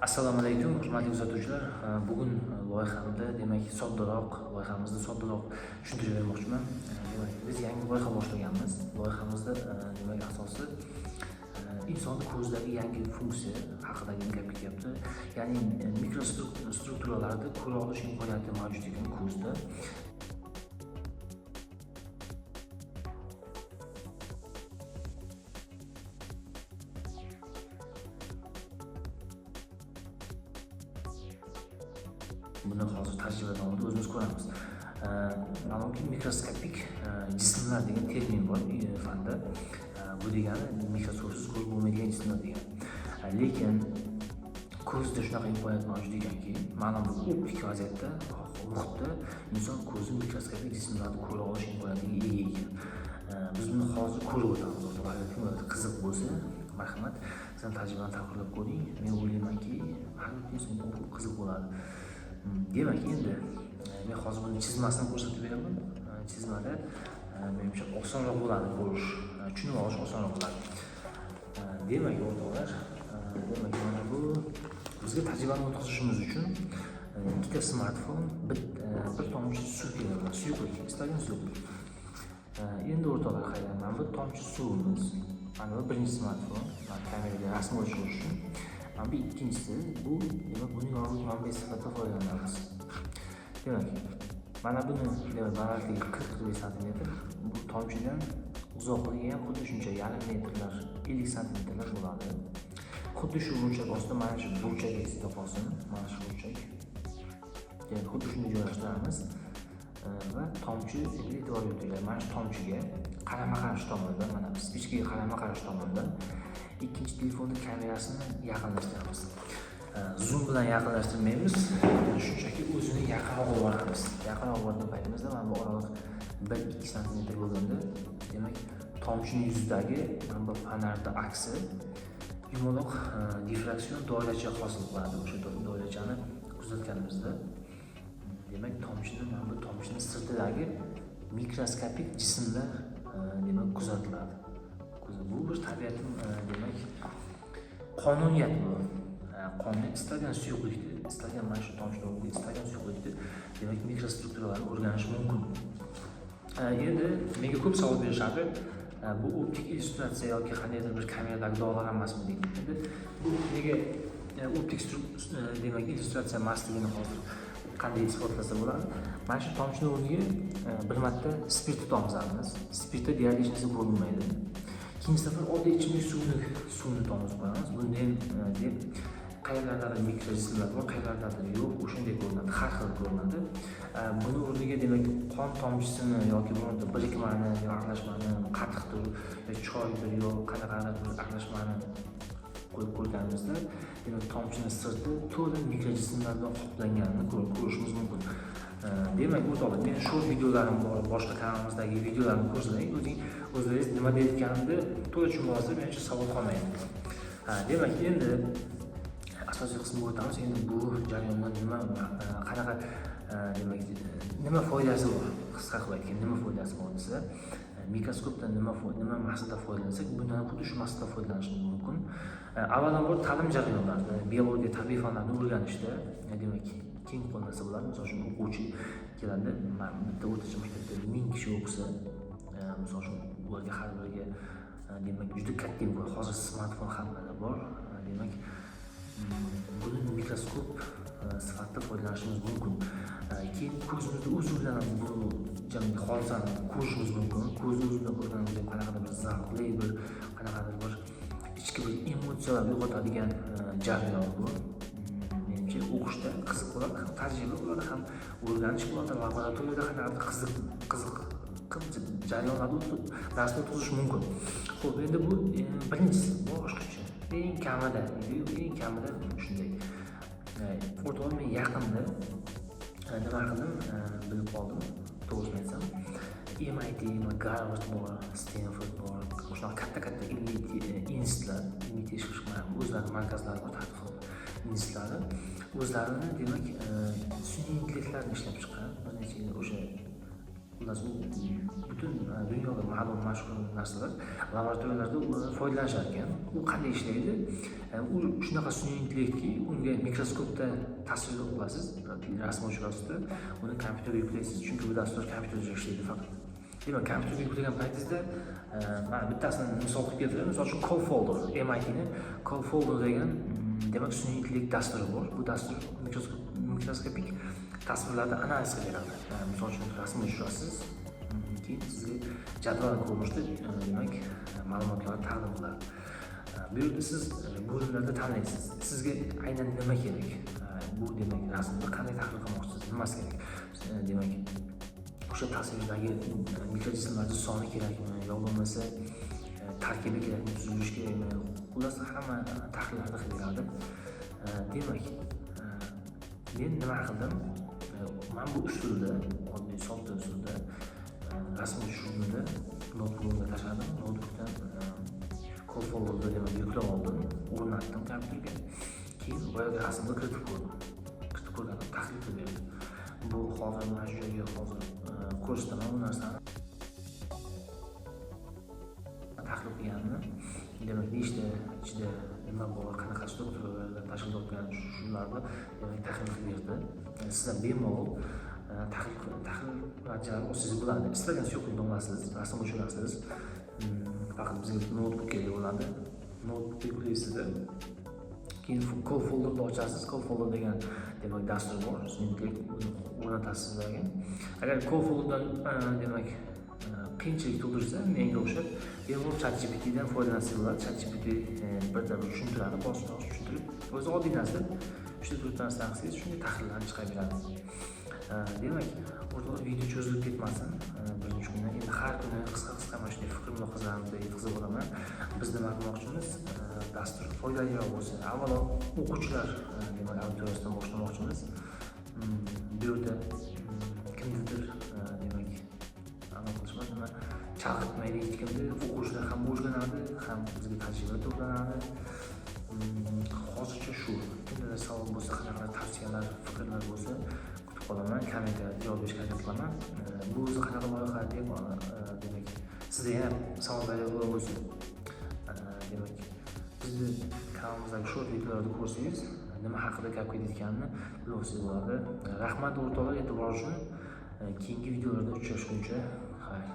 Assalomu alaykum, hurmatli kuzatuvchilar. Bugun loyihamda, demak, loyihamizda soddaroq tushuntirib bermoqchiman. Demak, biz yangi loyiha boshlaganmiz. Loyihamizda demak, asosi inson ko'zidagi yangi funksiya haqida gap ketyapti. Ya'ni mikrostrukturalarda ko'ra olish imkoniyati mavjud ekan ko'zda. Buni hozir tajriba davomida o'zimiz ko'ramiz. Ma'lumki mikroskopik jismlar degan termin bor fanda. Bu degani mikroskopsiz ko'rib bo'lmaydigan jismlar degani. Lekin ko'zda shunaqa imkoniyat mavjud ekanki, ma'lum bir optik vaziyatda, muhitda inson ko'zi mikroskopik jismlarni ko'ra olish imkoniyatiga ega ekan. Biz buni hozir ko'rib o'tamiz. Agar kimga qiziq bo'lsa, marhamat, sizlar tajribani taqdirlab ko'ring. Men o'ylaymanki, har bir insonga qiziq bo'ladi. Demak, endi men hozir buni chizmasini ko'rsatib beraman. Chizmada menimcha osonroq bo'ladi ko'rish, tushunib olish osonroq bo'ladi. Demak, o'rtoqlar, demak mana bu bizga tajribani o'tkazishimiz uchun ikkita smartfon, bir tomchi suv kerak, suyuqlik, istalgan suyuqlik. Endi o'rtoqlar, qarang, mana bu tomchi suvimiz, mana bu birinchi smartfon, kameraga rasm olish uchun. Mana bu ikkinchisi, bu demak buni yorug'lik manbai sifatida foydalanamiz. Demak, mana buni balandligi 40 cm, bu tomchidan uzoqligi ham xuddi shuncha, yarim metrlar, 50 cm bo'ladi. Xuddi shu burchak ostida mana shu burchagingizni topasiz, mana shu burchak. Demak, xuddi shuni joylashtiramiz va tomchi e'tibor beringlar. Mana shu tomchiga qarama-qarshi tomonda, mana spichkaga qarama-qarshi tomonda ikkinchi telefonning kamerasini yaqinlashtiramiz. Zoom bilan yaqinlashtirmaymiz, shunchaki o'zini yaqinroq olamiz. Yaqinroq olgan paytimizda mana bu oraliq 1-2 cm bo'lganda, demak, tomchining yuzidagi mana bu fonarda aksi yumaloq diffraksion doiracha hosil qiladi. O'sha doirachani kuzatganimizda, demak, mana bu tomchining sirtidagi mikroskopik jismlar demak kuzatiladi. Bu bir tabiat, demak, qonuniyat bu. Qonun istalgan suyuqlikni, istalgan mana shu tomchilarni, istalgan suyuqlikni, demak, mikrostrukturalarni o'rganish mumkin. Endi menga ko'p savol berishadi. Bu optik illyustratsiya yoki qandaydir bir kameradagi dog'lar emasmi deydi. Endi bu nega optik demak illyustratsiya emasligini hozir qanday isbotlasa bo'ladi? Mana shu tomchining o'rniga bir marta spirt tomizamiz. Spirtda deyarli hech narsa ko'rinmaydi. Ikkinchi safar oddiy ichimlik suvni tomizib qo'yamiz. Bunda ham deb qayerlardadir mikrojismlar bor, qayerlardadir yo'q, o'shanday ko'rinadi, har xil ko'rinadi. Buni o'rniga demak qon tomchisini yoki birorta birikmani, yo aralashmani, qatiqdir, yo choydir, yo qanaqadir bir aralashmani qo'yib qo'yganimizda, demak, tomchining sirti to'la mikrojismlar bilan qoplanganini ko'rishimiz mumkin. Demak, o'rtoqlar, men short videolarim bor, boshqa kanalimizdagi videolarni ko'rsang, o'zingiz nima deyotganimni to'la tushunib olsangiz, menimcha savol qolmaydi. Demak, endi asosiy qismga o'tamiz. Endi bu jarayondan qanaqa demak, nima foydasi bor? Qisqa qilib aytganda, nima foydasi bor desa, mikroskopdan nima maqsadda foydalansak, bundan xuddi shu maqsadda foydalanishimiz mumkin. Avvalambor ta'lim jarayonlarida, biologiya, tabiiy fanlarni o'rganishda, demak, keng qo'llansa bo'ladi. Misol uchun o'quvchi keladi, bitta o'rtacha maktabda 1000 kishi o'qisa, misol uchun ularga har biriga demak juda katta imkoniyat. Hozir smartfon hammada bor. Demak, buni mikroskop sifatida foydalanishimiz mumkin. Keyin ko'zimizni o'zi bilan bu jamiki hodisani ko'rishimiz mumkin. Ko'zni o'zi bilan ko'rganimizda qanaqadir bir zavqli, bir qanaqadir bir ichki bir emotsiyalar uyg'otadigan jarayon bu. Menimcha o'qishda qiziq bo'ladi, ham tajriba bo'ladi, ham o'rganish bo'ladi, laboratoriyada qanaqadir qiziq jarayonlarni darsni o'tkazish mumkin. Xo'p, endi bu birinchisi, boshqacha. Eng kamida shunday. O'rtoqlar, men yaqinda nima qildim, bilib qoldim, to'g'risini aytsam. MIT, Harvard bor, Stanford bor, shunaqa katta ilmiy institutlar, ilmiy tekshirish o'zlari markazlari bor, tadqiqot institutlari o'zlarini demak sun'iy intellektlarni ishlab chiqqan. Bir necha yil o'sha xullas u butun dunyoga ma'lum mashhur narsalar. Laboratoriyalarda foydalanishar ekan. U qanday ishlaydi? U shunaqa sun'iy intellektki, unga mikroskopda tasvir qilasiz, rasm o'chirasizda, uni kompyuterga yuklaysiz, chunki bu dastur kompyuterda ishlaydi faqat. Demak, kompyuterga yuklagan paytingizda mana bittasini misol qilib keltiraman. Misol uchun CoFolder, MITni CoFolder degan demak sun'iy intellekt dasturi bor. Bu dastur mikroskopik tasvirlarni analiz qilib beradi. Misol uchun rasm o'chirasiz, keyin sizga jadval ko'rinishida demak ma'lumotlarni taqdim qiladi. Bu yerda siz bo'limlarda tanlaysiz. Sizga aynan nima kerak? Bu demak rasmni qanday tahlil qilmoqchisiz? Nimasi kerak? Demak, o'sha tasvirdagi mikrojismlarning soni kerakmi yo bo'lmasa tarkibi kerakmi, tuzilishi kerakmi? Xullas hamma tahlillarni qilib beradi. Demak, men nima qildim? Men bu usulda, oddiy sodda usulda rasm tushirishni notebookga tashladim. Notebookdan CoFolder'da demak yuklab oldim, o'rnatdim kompyuterga. Keyin boyagi rasmni kiritib ko'rdim. Kiritib ko'rganim tahlil qilib berdi. Bu hozir mana shu yerga hozir ko'rsataman bu narsani. Tahlil qilganimni, demak nechta ichida nima bor, qanaqa strukturalar tashkil topgan shularni demak tahlil qilib berdi. Sizlar bemalol tahlil natijalari o'zingiz bo'ladi. Istagansiz yo'qlikni olasiz, rasm o'chirasiz. Faqat bizga notebook kerak bo'ladi. Notebook yuklaysizda. Keyin CoFolder'ni ochasiz. CoFolder degan demak dastur bor. Shuningdek o'rnatasiz sizlarga. Agar CoFolder'dan demak qiyinchilik tug'dirsa, menga o'xshab, bemalol ChatGPTdan foydalansangiz bo'ladi. ChatGPT birdan bir tushuntiradi, bosib tushuntirib, o'zi oddiy narsa, 3-4 narsani qilsangiz shunday tahlillarni chiqarib beradi. Demak, o'rtada video cho'zilib ketmasin. Birinchi kundan endi har kuni qisqa mana shunday fikr mulohazalarni yetkazib boraman. Biz nima qilmoqchimiz? Dastur foydaliroq bo'lsin. Avvalo o'quvchilar demak auditoriyasidan boshlamoqchimiz. Bu yerda kimnidir demak nima chalg'itmaydi hech kimni. O'quvchilar ham o'rganadi, ham bizga tajriba to'planadi. Hozircha shu. Kimda savol bo'lsa, qanaqa tavsiyalar, fikrlar bo'lsa kutib qolaman, kommentariyada javob berishga harakat qilaman. Bu o'zi qanaqa loyiha deb demak sizda ham savol paydo bo'lsa, demak bizni kanalimыздagi short videolarni ko'rsangiz, nima haqida gap ketayotganini bilsangiz bo'ladi. Rahmat o'rtoqlar, e'tibor uchun. Keyingi videolarda uchrashguncha xayr.